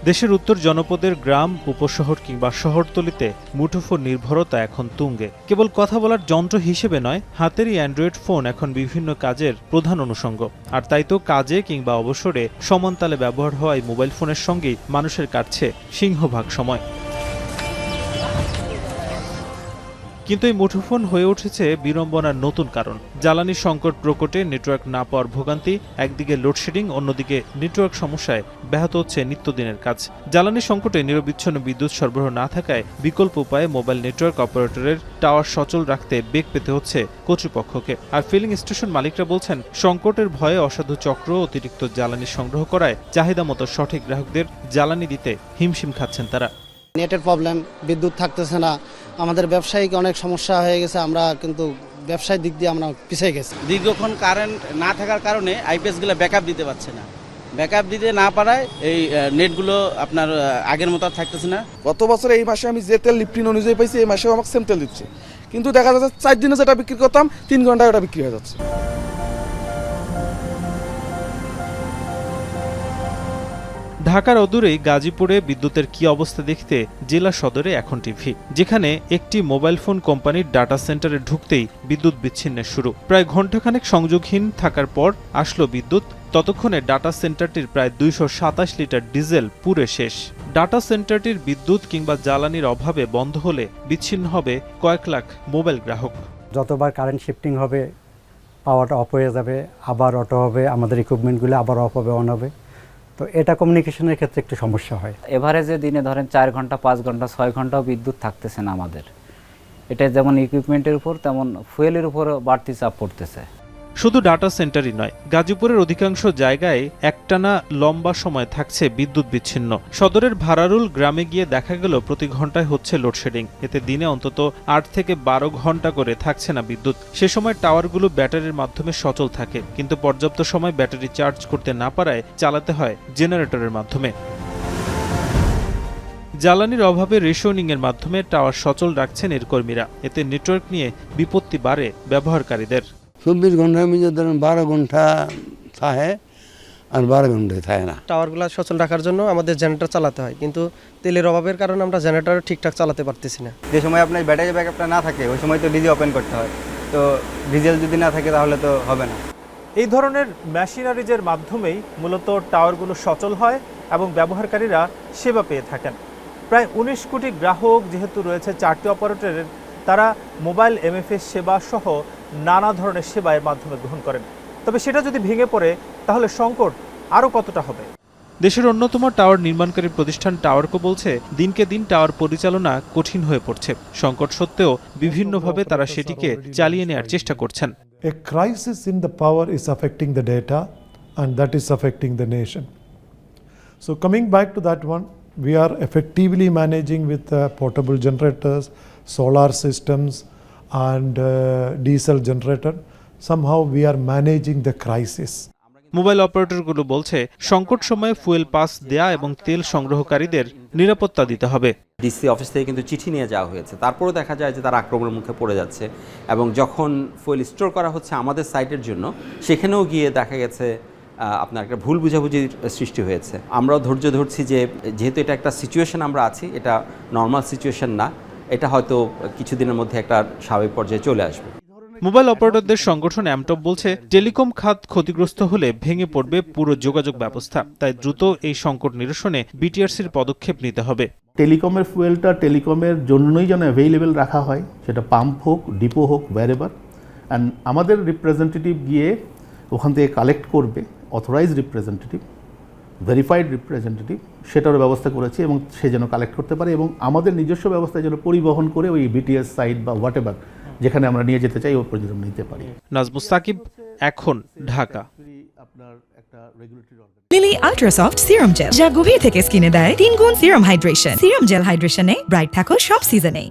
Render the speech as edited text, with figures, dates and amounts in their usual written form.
দেশের উত্তর জনপদের গ্রাম, উপশহর কিংবা শহরতলিতে মুঠোফোন নির্ভরতা এখন তুঙ্গে। কেবল কথা বলার যন্ত্র হিসেবে নয়, হাতেরই অ্যান্ড্রয়েড ফোন এখন বিভিন্ন কাজের প্রধান অনুষঙ্গ। আর তাই তো কাজে কিংবা অবসরে সমানতালে ব্যবহার হওয়ায় মোবাইল ফোনের সঙ্গেই মানুষের কাটছে সিংহভাগ সময়। কিন্তু এই মুঠোফোন হয়ে উঠেছে বিড়ম্বনার নতুন কারণ। জ্বালানি সংকট প্রকটে নেটওয়ার্ক না পাওয়ার ভোগান্তি, একদিকে লোডশেডিং, অন্যদিকে নেটওয়ার্ক সমস্যায় ব্যাহত হচ্ছে নিত্যদিনের কাজ। জ্বালানি সংকটে নিরবিচ্ছিন্ন বিদ্যুৎ সরবরাহ না থাকায় বিকল্প উপায়ে মোবাইল নেটওয়ার্ক অপারেটরের টাওয়ার সচল রাখতে বেগ পেতে হচ্ছে কর্তৃপক্ষকে। আর ফিলিং স্টেশন মালিকরা বলছেন, সংকটের ভয়ে অসাধু চক্র অতিরিক্ত জ্বালানি সংগ্রহ করায় চাহিদা মতো সঠিক গ্রাহকদের জ্বালানি দিতে হিমশিম খাচ্ছেন তারা। নেটের প্রবলেম, বিদ্যুৎ থাকতেছে না, আমাদের ব্যবসায়িক অনেক সমস্যা হয়ে গেছে। আমরা কিন্তু ব্যবসায়িক দিক দিয়ে আমরা পিছিয়ে গেছি। দীর্ঘক্ষণ কারেন্ট না থাকার কারণে আইপিএসগুলো ব্যাকআপ দিতে পারছে না। ব্যাকআপ দিতে না পারায় এই নেটগুলো আপনার আগের মতো থাকতেছে না। গত বছর এই মাসে আমি যে তেল লিপটিন অনুযায়ী পাইছি, এই মাসেও আমাকে সেম তেল দিচ্ছে, কিন্তু দেখা যাচ্ছে 4 দিনে যেটা বিক্রি করতাম 3 ঘন্টায় ওটা বিক্রি হয়ে যাচ্ছে। ঢাকার অদূরেই গাজীপুরে বিদ্যুতের কি অবস্থা দেখতে জেলা সদরে এখন টিভি, যেখানে একটি মোবাইল ফোন কোম্পানির ডাটা সেন্টারে ঢুকতেই বিদ্যুৎ বিচ্ছিন্নের শুরু। প্রায় ঘণ্টাখানেক সংযোগহীন থাকার পর আসলো বিদ্যুৎ। ততক্ষণে ডাটা সেন্টারটির প্রায় 227 লিটার ডিজেল পুড়ে শেষ। ডাটা সেন্টারটির বিদ্যুৎ কিংবা জ্বালানির অভাবে বন্ধ হলে বিচ্ছিন্ন হবে কয়েক লাখ মোবাইল গ্রাহক। যতবার কারেন্ট শিফটিং হবে, পাওয়ারটা অফ হয়ে যাবে, আবার অটো হবে, আমাদের ইকুইপমেন্টগুলো আবার অফ হবে, অন হবে। তো এটা কমিউনিকেশনের ক্ষেত্রে একটু সমস্যা হয়। এভারেজে দিনে ধরেন 4 ঘন্টা, 5 ঘন্টা, 6 ঘন্টাও বিদ্যুৎ থাকতেছে না আমাদের। এটা যেমন ইকুইপমেন্টের উপর তেমন ফুয়েলের উপরও বাড়তি চাপ পড়তেছে। শুধু ডাটা সেন্টারই নয়, গাজীপুরের অধিকাংশ জায়গায় একটানা লম্বা সময় থাকছে বিদ্যুৎ বিচ্ছিন্ন। সদরের ভারারুল গ্রামে গিয়ে দেখা গেল প্রতি ঘন্টায় হচ্ছে লোডশেডিং। এতে দিনে অন্তত 8 থেকে 12 ঘন্টা করে থাকছে না বিদ্যুৎ। সে সময় টাওয়ারগুলো ব্যাটারির মাধ্যমে সচল থাকে, কিন্তু পর্যাপ্ত সময় ব্যাটারি চার্জ করতে না পারায় চালাতে হয় জেনারেটরের মাধ্যমে। জ্বালানির অভাবে রেশনিংয়ের মাধ্যমে টাওয়ার সচল রাখছেন এর কর্মীরা। এতে নেটওয়ার্ক নিয়ে বিপত্তি বাড়ে ব্যবহারকারীদের। 24 ঘন্টার মধ্যে ধরেন 12 ঘন্টা থাকে আর 12 ঘন্টায় থাকে না। টাওয়ারগুলো সচল রাখার জন্য আমাদের জেনারেটর চালাতে হয়, কিন্তু তেলের অভাবের কারণে আমরা জেনারেটর ঠিকঠাক চালাতে পারতেছি না। যে সময় আপনার ব্যাটারি ব্যাকআপটা না থাকে ওই সময় তো ডিজেল ওপেন করতে হয়, তো ডিজেল যদি না থাকে তাহলে তো হবে না। এই ধরনের মেশিনারিজের মাধ্যমেই মূলত টাওয়ারগুলো সচল হয় এবং ব্যবহারকারীরা সেবা পেয়ে থাকেন। প্রায় 19 কোটি গ্রাহক যেহেতু রয়েছে 4টি অপারেটরের, তারা মোবাইল এমএফএস সেবা সহ নানা ধরনের সেবা এর মাধ্যমে গ্রহণ করেন। তবে সেটা যদি ভেঙে পড়ে তাহলে সংকট আরও কতটা হবে? দেশের অন্যতম টাওয়ার নির্মাণকারী প্রতিষ্ঠান টাওয়ারকো বলছে, দিনকে দিন টাওয়ার পরিচালনা কঠিন হয়ে পড়ছে। সংকট সত্ত্বেও বিভিন্নভাবে তারা সেটিকে চালিয়ে নেওয়ার চেষ্টা করছেন। A crisis in the power is affecting the data and that is affecting the nation. So coming back to that one, we are effectively managing with portable generators, solar systems and diesel generator. Somehow we are managing the crisis. Mobile অপারেটরগুলো বলছে, সংকট সময়ে fuel pass দেয়া এবং তেল সংগ্রহকারীদের নিরাপত্তা দিতে হবে। ডিসি অফিস থেকে কিন্তু চিঠি নিয়ে যাওয়া হয়েছে, তারপরেও দেখা যায় যে তারা আক্রমণের মুখে পড়ে যাচ্ছে। এবং যখন ফুয়েল স্টোর করা হচ্ছে আমাদের সাইটের জন্য, সেখানেও গিয়ে দেখা গেছে আপনার একটা ভুল বুঝাবুঝির সৃষ্টি হয়েছে। আমরাও ধৈর্য ধরছি যে যেহেতু এটা একটা সিচুয়েশন আমরা আছি, এটা নর্মাল সিচুয়েশন না, এটা হয়তো কিছুদিনের মধ্যে একটা স্বাভাবিক পর্যায়ে চলে আসবে। মোবাইল অপারেটরদের সংগঠন অ্যামটপ বলছে, টেলিকম খাত ক্ষতিগ্রস্ত হলে ভেঙে পড়বে পুরো যোগাযোগ ব্যবস্থা। তাই দ্রুত এই সংকট নিরসনে বিটিআরসির পদক্ষেপ নিতে হবে। টেলিকমের ফুয়েলটা টেলিকমের জন্যই যেন অ্যাভেইলেবল রাখা হয়, সেটা পাম্প হোক, ডিপো হোক, ওয়্যারএভার। অ্যান্ড আমাদের রিপ্রেজেন্টেটিভ গিয়ে ওখান থেকে কালেক্ট করবে, অথরাইজ রিপ্রেজেন্টেটিভ, ভেরিফাইড রিপ্রেজেন্টেটিভ, সেটারও ব্যবস্থা করেছি এবং সে যেন কালেক্ট করতে পারে এবং আমাদের নিজস্ব ব্যবস্থায় যেন পরিবহন করে ওই বিটিএস সাইট বা হোয়াটএভার যেখানে আমরা নিয়ে যেতে চাই ওই পর্যন্ত নিতে পারি। নাজমুস সাকিব, এখন, Dhaka. Lily ultra soft serum gel, যা গভীর থেকে স্কিনে দেয় 3 গুণ সিরাম হাইড্রেশন। সিরাম জেল হাইড্রেশনে ব্রাইট থাকো সব সিজনে।